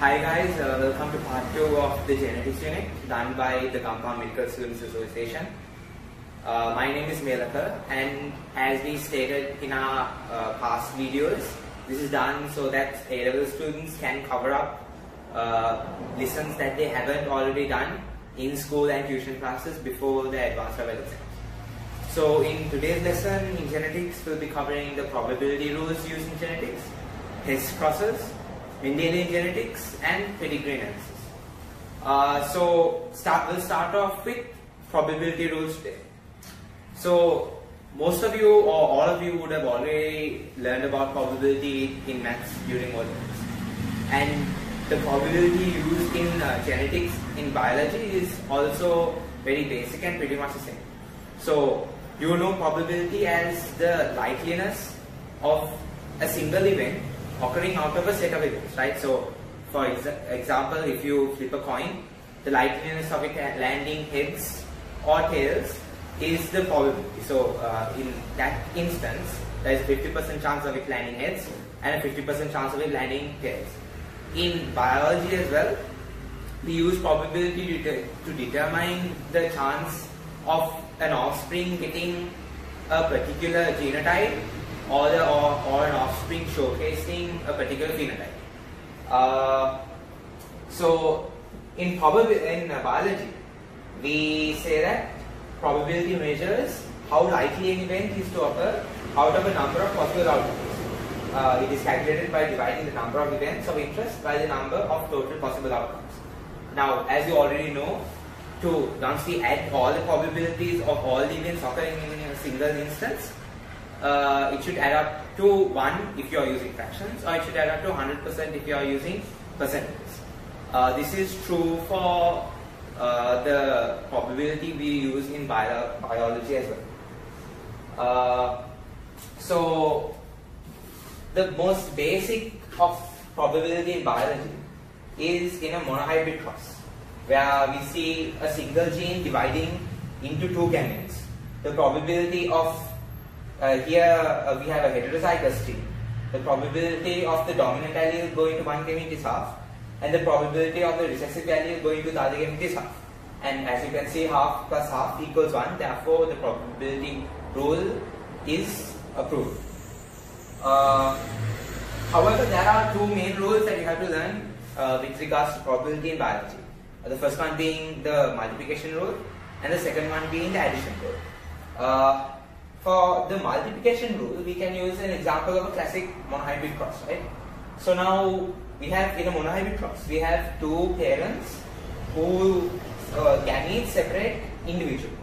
Hi guys, welcome to part 2 of the genetics unit done by the Compound Medical Students Association. My name is Melaka, and as we stated in our past videos, this is done so that A-level students can cover up lessons that they haven't already done in school and tuition classes before the advanced level exams. So in today's lesson in genetics, we'll be covering the probability rules used in genetics, test crosses, Mendelian genetics, and pedigree analysis. We'll start off with probability rules today. So most of you or all of you would have already learned about probability in maths during O-levels. And the probability used in genetics in biology is also very basic and pretty much the same. So you know probability as the likeliness of a single event occurring out of a set of events, right? So for example, if you flip a coin, the likeliness of it landing heads or tails is the probability. So in that instance, there is 50% chance of it landing heads and a 50% chance of it landing tails. In biology as well, we use probability to determine the chance of an offspring getting a particular genotype or an offspring showcasing a particular phenotype. So in biology, we say that probability measures how likely an event is to occur out of a number of possible outcomes. It is calculated by dividing the number of events of interest by the number of total possible outcomes. Now, as you already know, once we add all the probabilities of all the events occurring in a single instance, it should add up to 1 if you are using fractions, or it should add up to 100% if you are using percentages. This is true for the probability we use in biology as well. So the most basic of probability in biology is in a monohybrid cross, where we see a single gene dividing into two gametes. The probability of here we have a heterozygous gene. The probability of the dominant allele going to one gamete is half, and the probability of the recessive allele going to the other gamete is half. And as you can see, half plus half equals 1. Therefore, the probability rule is approved. However, there are two main rules that you have to learn with regards to probability in biology. The first one being the multiplication rule, and the second one being the addition rule. For the multiplication rule, we can use an example of a classic monohybrid cross, right? So now we have, in a monohybrid cross, we have two parents who gametes separate individually,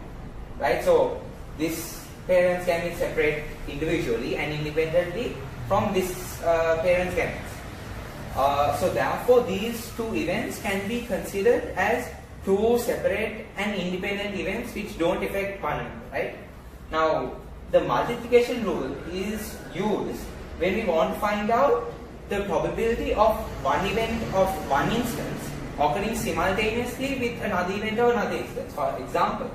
right? So this parent's gametes separate individually and independently from this parent's gametes. So therefore, these two events can be considered as two separate and independent events which don't affect one another, right? Now, the multiplication rule is used when we want to find out the probability of one event of one instance occurring simultaneously with another event of another instance. For example,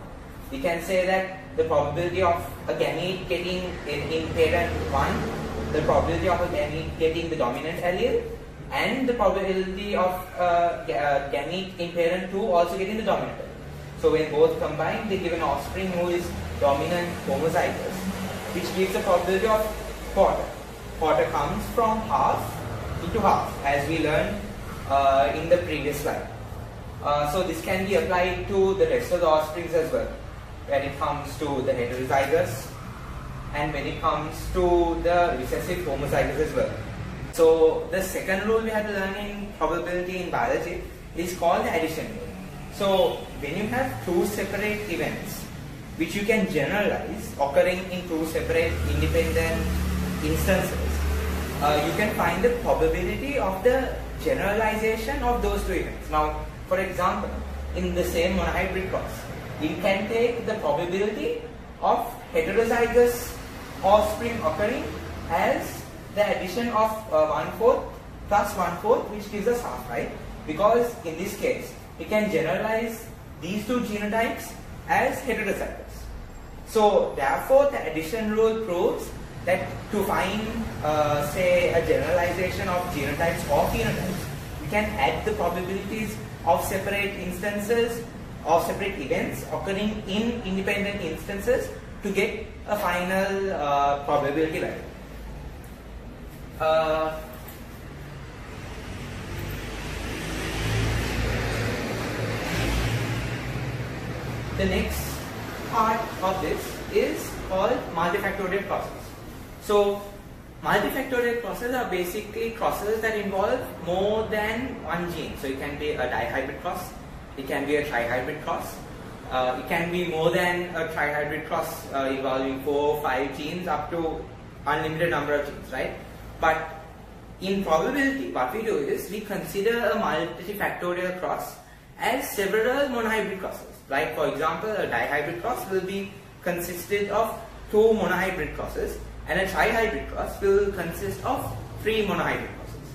we can say that the probability of a gamete getting in parent 1, the probability of a gamete getting the dominant allele, and the probability of gamete in parent 2 also getting the dominant allele. So when both combine, they give an offspring who is dominant homozygous, which gives a probability of quarter. Quarter comes from half into half, as we learned in the previous slide. So this can be applied to the rest of the offsprings as well, when it comes to the heterozygous and when it comes to the recessive homozygous as well. So the second rule we have to learn in probability in biology is called the addition rule. So when you have two separate events which you can generalize occurring in two separate independent instances, you can find the probability of the generalization of those two events. Now, for example, in the same monohybrid cross, we can take the probability of heterozygous offspring occurring as the addition of 1/4 plus 1/4, which gives us half, right? Because in this case, we can generalize these two genotypes as heterozygous. So therefore, the addition rule proves that to find say a generalization of genotypes or phenotypes, can add the probabilities of separate instances, of separate events occurring in independent instances to get a final probability value. The next part of this is called multifactorial crosses. So multifactorial crosses are basically crosses that involve more than one gene. So it can be a dihybrid cross, it can be a trihybrid cross, it can be more than a trihybrid cross involving 4 or 5 genes up to unlimited number of genes, right? But in probability, what we do is we consider a multifactorial cross as several monohybrid crosses. Like for example, a dihybrid cross will be consisted of 2 monohybrid crosses, and a trihybrid cross will consist of 3 monohybrid crosses.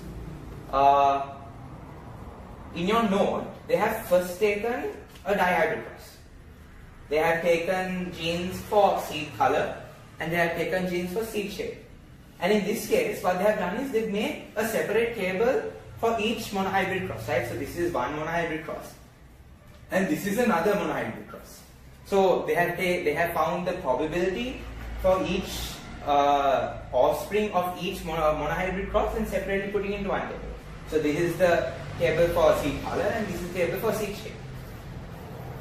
In your node, they have first taken a dihybrid cross. They have taken genes for seed color and they have taken genes for seed shape. And in this case, what they have done is they've made a separate table for each monohybrid cross, right? So this is one monohybrid cross, and this is another monohybrid cross. So they have found the probability for each offspring of each monohybrid cross and separately putting into one table. So this is the table for seed color and this is the table for seed shape.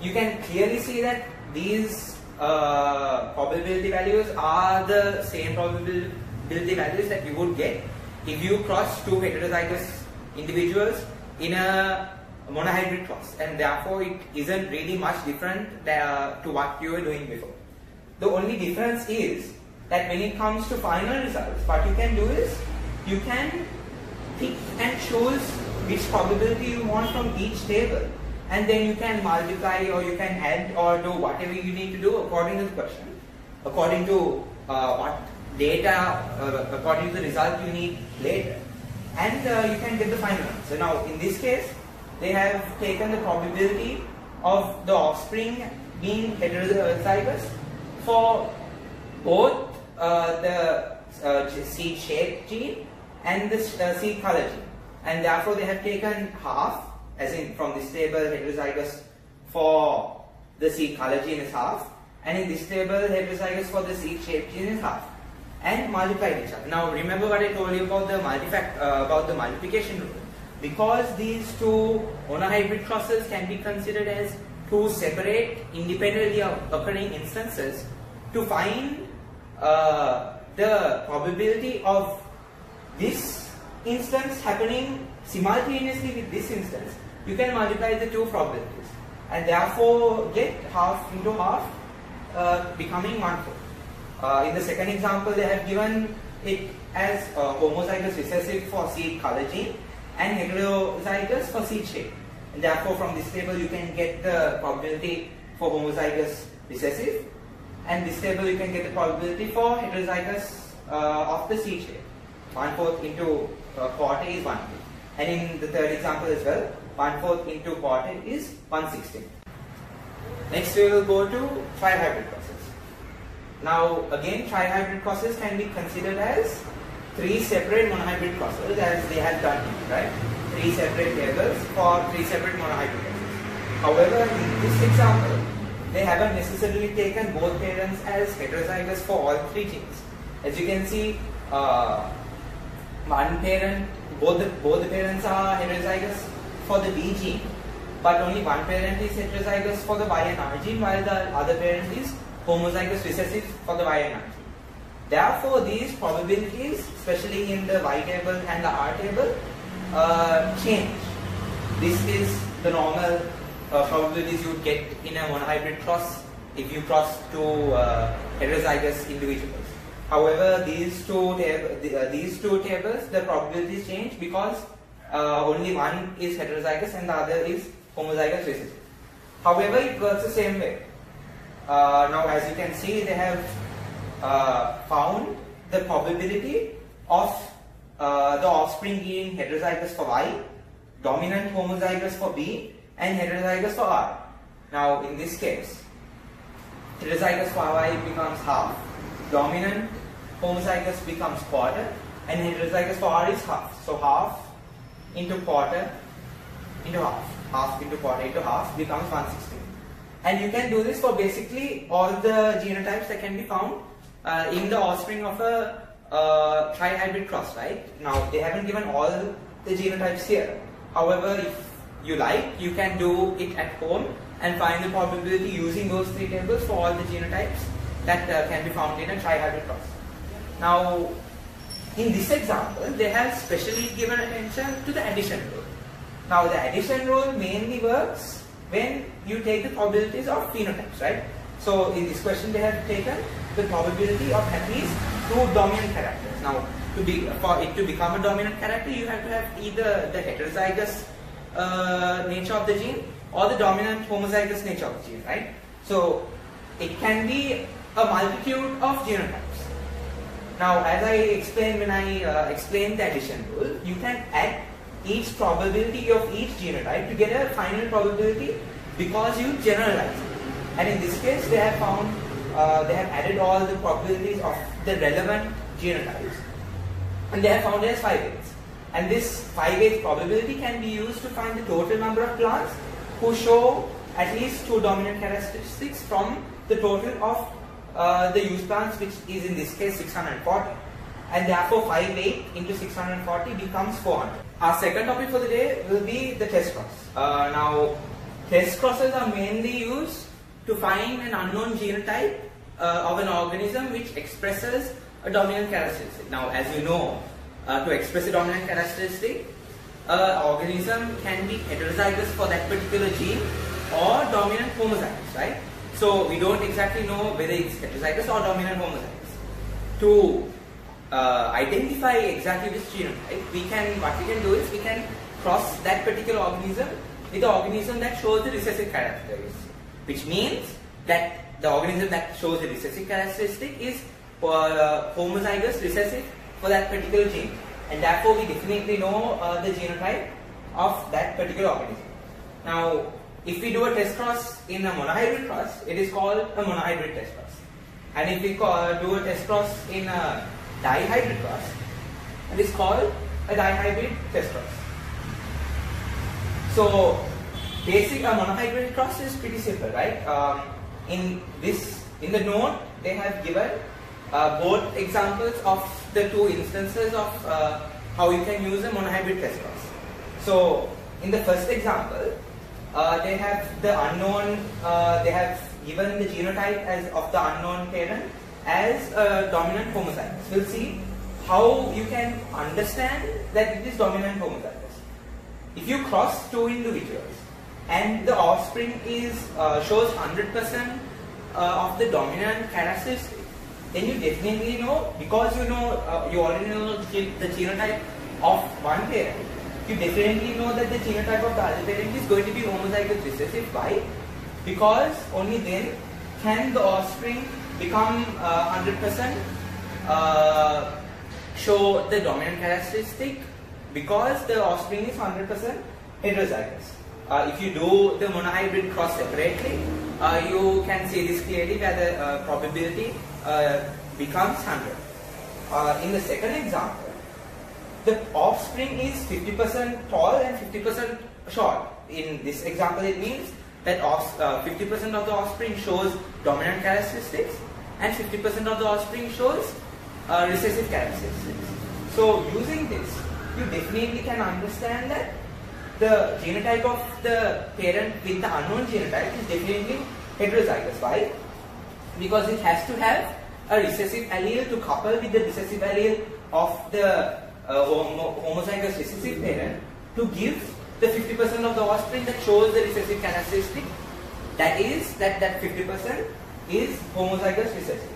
You can clearly see that these probability values are the same probability values that you would get if you cross 2 heterozygous individuals in a monohybrid cross, and therefore it isn't really much different to what you were doing before. The only difference is that when it comes to final results, what you can do is you can pick and choose which probability you want from each table, and then you can multiply or you can add or do whatever you need to do according to the question, according to what data, according to the result you need later, and you can get the final answer. Now in this case, they have taken the probability of the offspring being heterozygous for both the seed shape gene and the seed color gene, and therefore they have taken half, as in from this table heterozygous for the seed color gene is half, and in this table heterozygous for the seed shape gene is half, and multiplied each other. Now remember what I told you about the multiplication rule. Because these 2 monohybrid crosses can be considered as 2 separate independently occurring instances, to find the probability of this instance happening simultaneously with this instance, you can multiply the 2 probabilities and therefore get half into half, becoming 1/4. In the second example, they have given it as homozygous recessive for seed color gene and heterozygous for seed shape, and therefore from this table you can get the probability for homozygous recessive, and this table you can get the probability for heterozygous of the seed shape. 1/4 into quarter is 1/5, and in the third example as well, 1/4 into quarter is 1/16. Next we will go to trihybrid crosses. Now again, trihybrid crosses can be considered as 3 separate monohybrid crosses, as they have done here, right? 3 separate tables for 3 separate monohybrid crosses. However, in this example, they haven't necessarily taken both parents as heterozygous for all 3 genes. As you can see, one parent, both the parents are heterozygous for the B gene, but only one parent is heterozygous for the Y and R gene, while the other parent is homozygous recessive for the Y and R gene. Therefore, these probabilities, especially in the Y table and the R table, change. This is the normal probabilities you would get in a monohybrid cross if you cross 2 heterozygous individuals. However, these two tables, the probabilities change because only one is heterozygous and the other is homozygous recessive. However, it works the same way. Now, as you can see, they have found the probability of the offspring being heterozygous for Y, dominant homozygous for B, and heterozygous for R. Now, in this case, heterozygous for Y becomes half, dominant homozygous becomes quarter, and heterozygous for R is half. So half into quarter into half. Half into quarter into half becomes 160. And you can do this for basically all the genotypes that can be found in the offspring of a trihybrid cross, right? Now, they haven't given all the genotypes here. However, if you like, you can do it at home and find the probability using those three tables for all the genotypes that can be found in a trihybrid cross. Now, in this example, they have specially given attention to the addition rule. Now, the addition rule mainly works when you take the probabilities of phenotypes, right? So, in this question, they have taken the probability of at least 2 dominant characters. Now, for it to become a dominant character, you have to have either the heterozygous nature of the gene or the dominant homozygous nature of the gene, right? So, it can be a multitude of genotypes. Now, as I explained when I explained the addition rule, you can add each probability of each genotype to get a final probability because you generalize it. And in this case, they have found, they have added all the probabilities of the relevant genotypes, and they have found it as 5/8. And this 5/8 probability can be used to find the total number of plants who show at least 2 dominant characteristics from the total of the use plants, which is in this case 640. And therefore 5/8 into 640 becomes 400. Our second topic for the day will be the test cross. Now, test crosses are mainly used to find an unknown genotype of an organism which expresses a dominant characteristic. Now, as you know, to express a dominant characteristic, an organism can be heterozygous for that particular gene or dominant homozygous, right? So, we don't exactly know whether it's heterozygous or dominant homozygous. To identify exactly this genotype, what we can do is we can cross that particular organism with the organism that shows the recessive characteristics, which means that the organism that shows the recessive characteristic is homozygous recessive for that particular gene, and therefore we definitely know the genotype of that particular organism. Now, if we do a test cross in a monohybrid cross, it is called a monohybrid test cross, and if we do a test cross in a dihybrid cross, it is called a dihybrid test cross. So, a monohybrid cross is pretty simple, right? In the note, they have given both examples of the 2 instances of how you can use a monohybrid test cross. So, in the first example, they have the unknown. They have given the genotype of the unknown parent as a dominant homozygous. We'll see how you can understand that it is dominant homozygous. If you cross 2 individuals and the offspring shows 100% of the dominant characteristic, then you definitely know, because you already know the genotype of one parent, you definitely know that the genotype of the other parent is going to be homozygous recessive. Why? Because only then can the offspring become 100% show the dominant characteristic, because the offspring is 100% heterozygous. If you do the monohybrid cross separately, you can see this clearly where the probability becomes 100. In the second example, the offspring is 50% tall and 50% short. In this example, it means that 50% of the offspring shows dominant characteristics and 50% of the offspring shows recessive characteristics. So, using this, you definitely can understand that the genotype of the parent with the unknown genotype is definitely heterozygous. Why? Because it has to have a recessive allele to couple with the recessive allele of the homozygous recessive parent to give the 50% of the offspring that shows the recessive characteristic. That is, that 50% is homozygous recessive.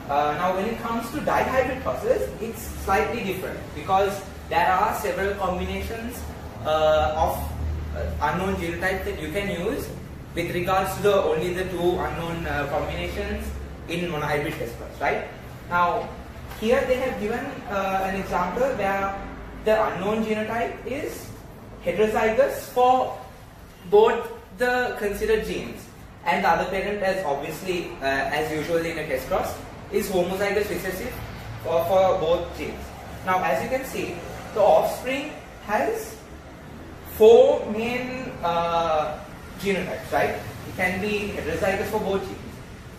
Now, when it comes to dihybrid crosses, it's slightly different because there are several combinations of unknown genotypes that you can use with regards to only the 2 unknown combinations in monohybrid test cross, right? Now, here they have given an example where the unknown genotype is heterozygous for both the considered genes, and the other parent, as obviously as usually in a test cross, is homozygous recessive for both genes. Now, as you can see, the offspring has four main genotypes, right? It can be heterozygous for both genes.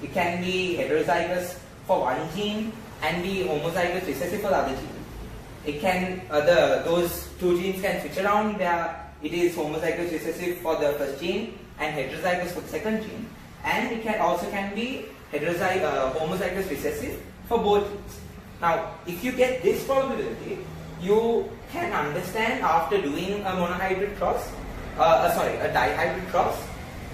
It can be heterozygous for one gene and be homozygous recessive for the other gene. It can those two genes can switch around where it is homozygous recessive for the first gene and heterozygous for the second gene, and it can also be homozygous recessive for both genes. Now, if you get this probability, you can understand after doing a monohybrid cross, a dihybrid cross,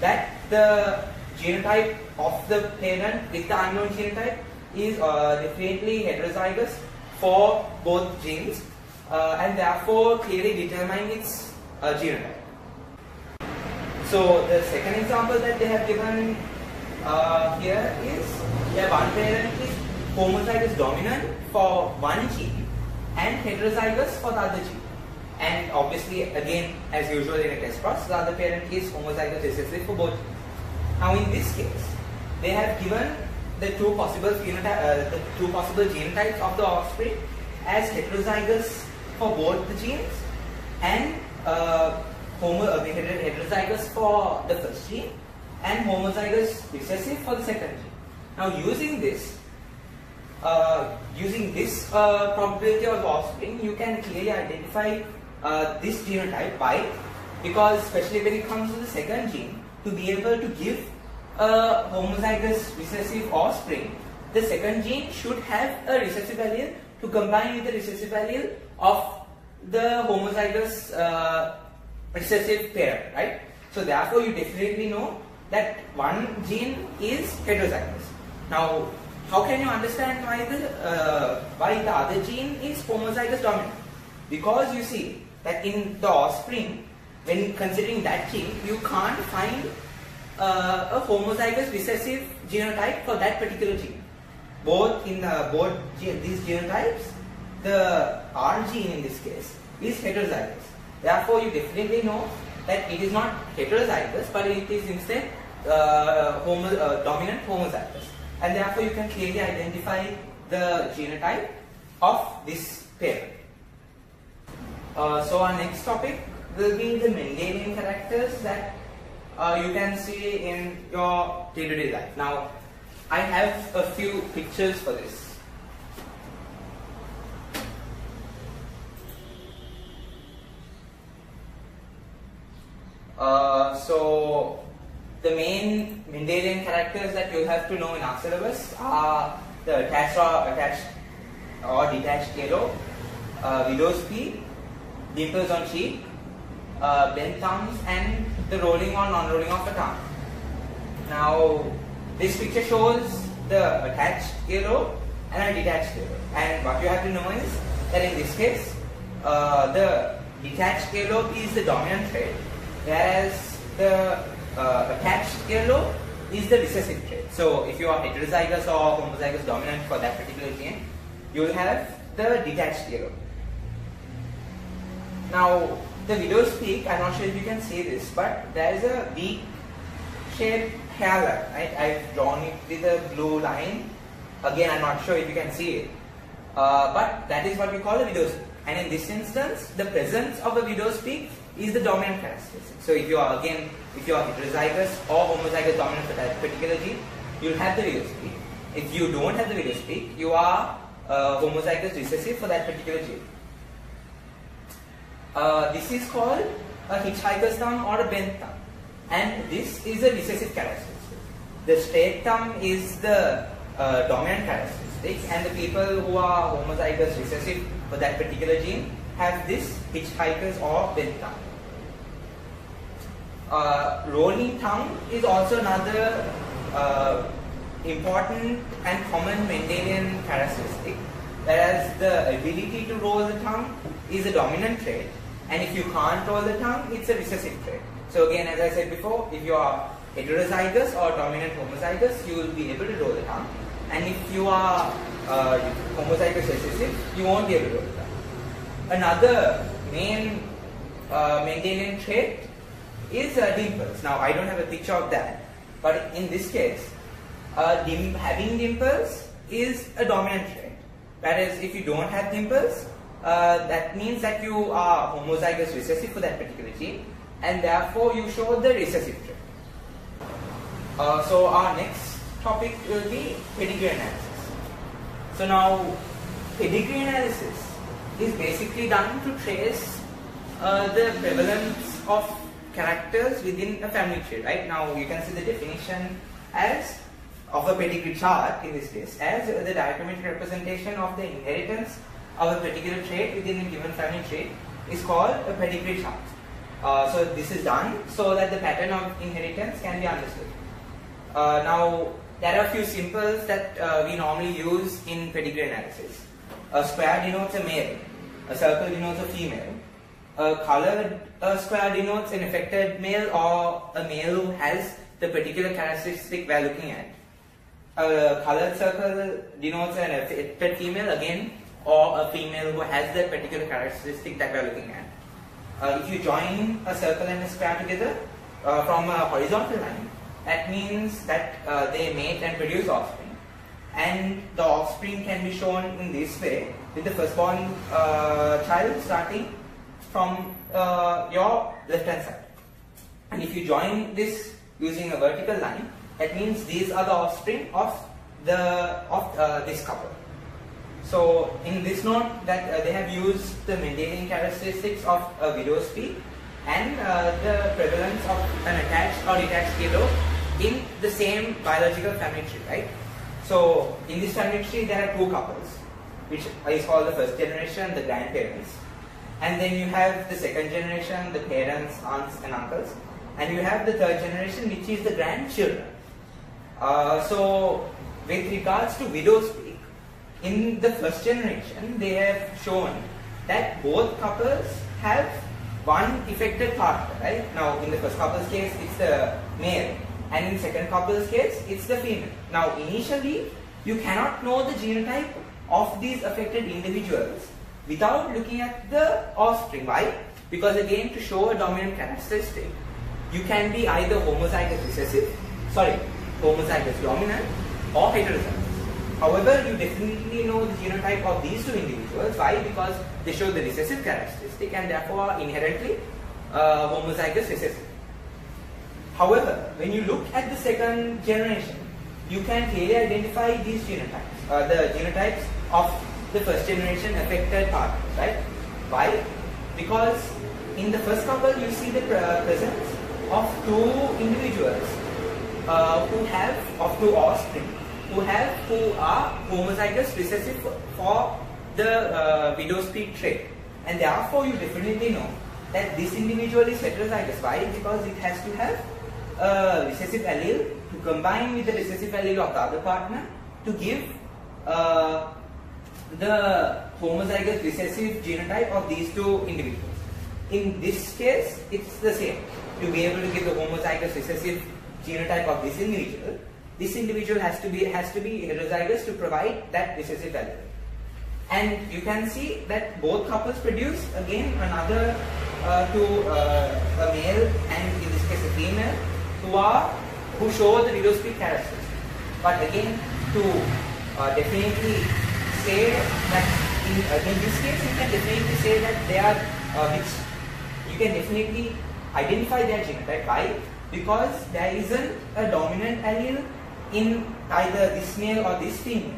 that the genotype of the parent with the unknown genotype is definitely heterozygous for both genes, and therefore clearly determine its genotype. So the second example that they have given here is where one parent is homozygous dominant for one gene and heterozygous for the other gene. And obviously, again, as usual in a test cross, the other parent is homozygous recessive for both genes. Now, in this case, they have given the two possible genotypes of the offspring as heterozygous for both the genes and heterozygous for the first gene and homozygous recessive for the second gene. Now, using this probability of the offspring, you can clearly identify this genotype by, because especially when it comes to the second gene, to be able to give a homozygous recessive offspring, the second gene should have a recessive allele to combine with the recessive allele of the homozygous recessive parent, right? So therefore, you definitely know that one gene is heterozygous. Now, how can you understand why the other gene is homozygous dominant? Because you see that in the offspring, when considering that gene, you can't find a homozygous recessive genotype for that particular gene. Both these genotypes, the R gene in this case is heterozygous. Therefore, you definitely know that it is not heterozygous, but it is instead dominant homozygous. And therefore, you can clearly identify the genotype of this parent. So our next topic will be the Mendelian characters that you can see in your day-to-day life. Now, I have a few pictures for this. So the main Mendelian characters that you have to know in our syllabus are the attached or detached halo, widow's peak, dimples on cheek, bent thumbs, and the rolling or non-rolling of the tongue. Now, this picture shows the attached halo and a detached halo. And what you have to know is that in this case, the detached halo is the dominant trait, whereas the attached halo is the recessive trait. So, if you are heterozygous or homozygous dominant for that particular gene, you will have the detached halo. Now, the widow's peak, I'm not sure if you can see this, but there is a beak-shaped hairline, right? I've drawn it with a blue line. Again, I'm not sure if you can see it, but that is what we call a widow's peak. And in this instance, the presence of a widow's peak is the dominant characteristic. So if you are heterozygous or homozygous dominant for that particular gene, you will have the widow's peak. If you don't have the widow's peak, you are homozygous recessive for that particular gene. This is called a hitchhiker's thumb or a bent thumb, and this is a recessive characteristic. The straight thumb is the dominant characteristic, and the people who are homozygous recessive for that particular gene have this hitchhiker's or bent thumb. Rolling tongue is also another important and common Mendelian characteristic, whereas the ability to roll the tongue is a dominant trait, and if you can't roll the tongue, it's a recessive trait. So again, as I said before, if you are heterozygous or dominant homozygous, you will be able to roll the tongue, and if you are homozygous recessive, you won't be able to roll the tongue. Another main Mendelian trait is dimples. Now, I don't have a picture of that, but in this case, having dimples is a dominant trait. Whereas if you don't have dimples, that means that you are homozygous recessive for that particular gene, and therefore you show the recessive trait. So our next topic will be pedigree analysis. So now pedigree analysis is basically done to trace the prevalence of characters within a family tree, right? Now you can see the definition as of a pedigree chart in this case as the diagrammatic representation of the inheritance of a particular trait within a given family tree is called a pedigree chart. So this is done so that the pattern of inheritance can be understood. Now there are a few symbols that we normally use in pedigree analysis. A square denotes a male, a circle denotes a female, a colored square denotes an affected male or a male who has the particular characteristic we are looking at. A colored circle denotes an affected female again, or a female who has that particular characteristic that we are looking at. If you join a circle and a square together from a horizontal line, that means that they mate and produce offspring. And the offspring can be shown in this way, with the firstborn child starting from your left hand side. And if you join this using a vertical line, that means these are the offspring of this couple. So in this note that they have used the Mendelian characteristics of a widow's peak and the prevalence of an attached or detached halo in the same biological family tree, right? So in this family tree there are two couples, which is called the first generation, the grandparents, and then you have the second generation, the parents, aunts and uncles, and you have the third generation, which is the grandchildren. So with regards to widow's peak, in the first generation they have shown that both couples have one affected partner, right? Now in the first couple's case it's the male, and in the second couple's case it's the female. Now initially you cannot know the genotype of these affected individuals without looking at the offspring. Why? Because again, to show a dominant characteristic, you can be either homozygous dominant or heterozygous. However, you definitely know the genotype of these two individuals. Why? Because they show the recessive characteristic and therefore are inherently homozygous recessive. However, when you look at the second generation, you can clearly identify these genotypes, the genotypes of the first generation affected partners, right? Why? Because in the first couple you see the presence of two individuals two offspring who are homozygous recessive for the widow's peak trait, and therefore you definitely know that this individual is heterozygous. Why? Because it has to have a recessive allele to combine with the recessive allele of the other partner to give the homozygous recessive genotype of these two individuals. In this case, it's the same. To be able to give the homozygous recessive genotype of this individual has to be heterozygous to provide that recessive allele. And you can see that both couples produce again another a male and in this case a female who show the widow's peak characteristics. But again, to definitely say that in this case you can definitely say that they are mixed. You can definitely identify their genotype. Why? Because there isn't a dominant allele in either this male or this female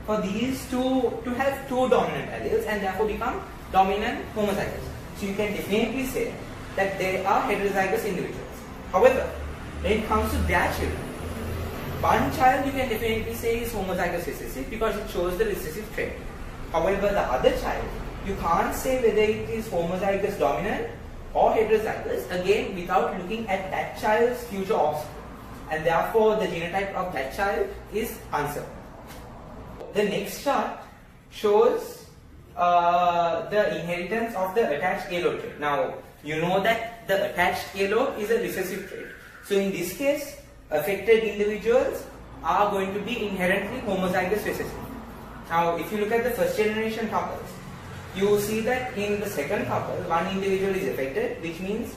for these two to have two dominant alleles and therefore become dominant homozygous. So you can definitely say that they are heterozygous individuals. However, when it comes to their children, one child you can definitely say is homozygous recessive because it shows the recessive trait. However, the other child, you can't say whether it is homozygous dominant or heterozygous, again without looking at that child's future offspring, and therefore the genotype of that child is uncertain. The next chart shows the inheritance of the attached halo trait. Now you know that the attached halo is a recessive trait. So in this case, affected individuals are going to be inherently homozygous recessive. Now if you look at the first generation couples, you see that in the second couple, one individual is affected, which means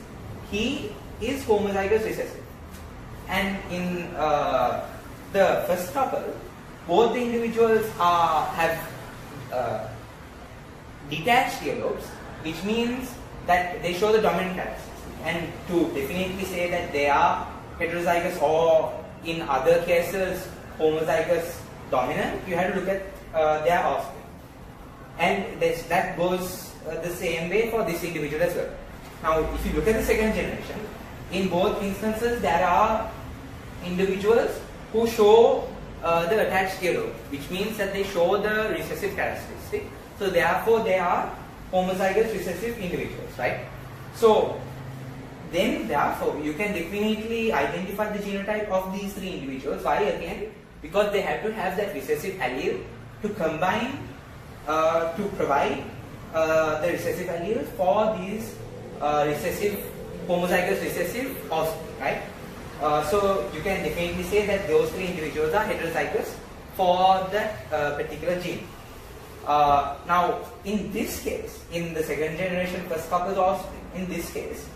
he is homozygous recessive. And in the first couple, both the individuals have detached earlobes, which means that they show the dominant characteristics. And to definitely say that they are heterozygous or in other cases homozygous dominant, you have to look at their offspring. And that goes the same way for this individual as well. Now, if you look at the second generation, in both instances there are individuals who show the attached earlobe, which means that they show the recessive characteristic. So therefore they are homozygous recessive individuals, right? So then therefore you can definitely identify the genotype of these three individuals. Why? Again, because they have to have that recessive allele to combine to provide the recessive alleles for these recessive homozygous recessive offspring, right? So you can definitely say that those three individuals are heterozygous for that particular gene. Now, in this case, in the second generation first couple's offspring, in this case,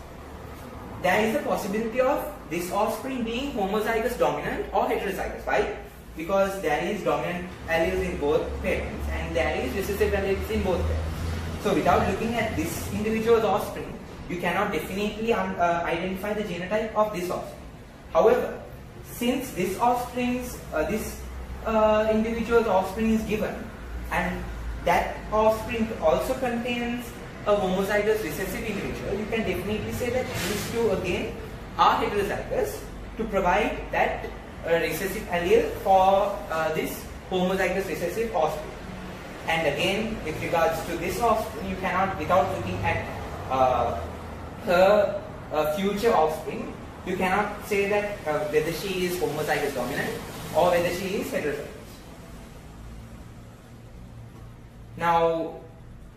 there is a possibility of this offspring being homozygous dominant or heterozygous. Why? Because there is dominant alleles in both parents and there is recessive alleles in both parents. So without looking at this individual's offspring, you cannot definitely identify the genotype of this offspring. However, since this offspring's individual's offspring is given, and that offspring also contains a homozygous recessive individual, you can definitely say that these two again are heterozygous to provide that recessive allele for this homozygous recessive offspring. And again, with regards to this offspring, you cannot, without looking at her future offspring, you cannot say that whether she is homozygous dominant or whether she is heterozygous. Now,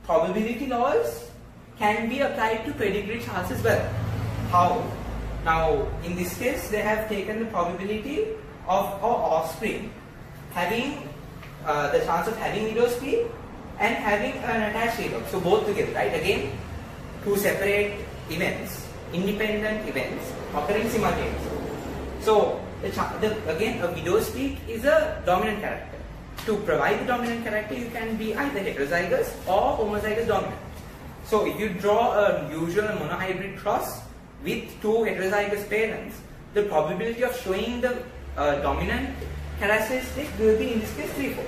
probability laws can be applied to pedigree charts as well. How? Now, in this case, they have taken the probability of our offspring having the chance of having widow's peak and having an attached earlobe. So both together, right? Again, two separate events, independent events occurring simultaneously. So again, a widow's peak is a dominant character. To provide the dominant character, you can be either heterozygous or homozygous dominant. So if you draw a usual monohybrid cross with two heterozygous parents, the probability of showing the dominant characteristic will be in this case 3/4,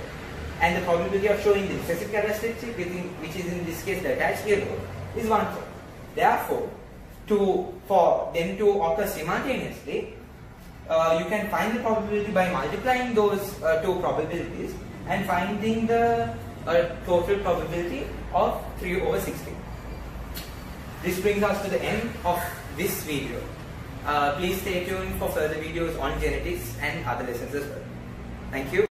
and the probability of showing the recessive characteristic, which is in this case the attached earlobe, is 1/4. Therefore, for them to occur simultaneously, you can find the probability by multiplying those two probabilities and finding the total probability of 3/16. This brings us to the end of this video. Please stay tuned for further videos on genetics and other lessons as well. Thank you.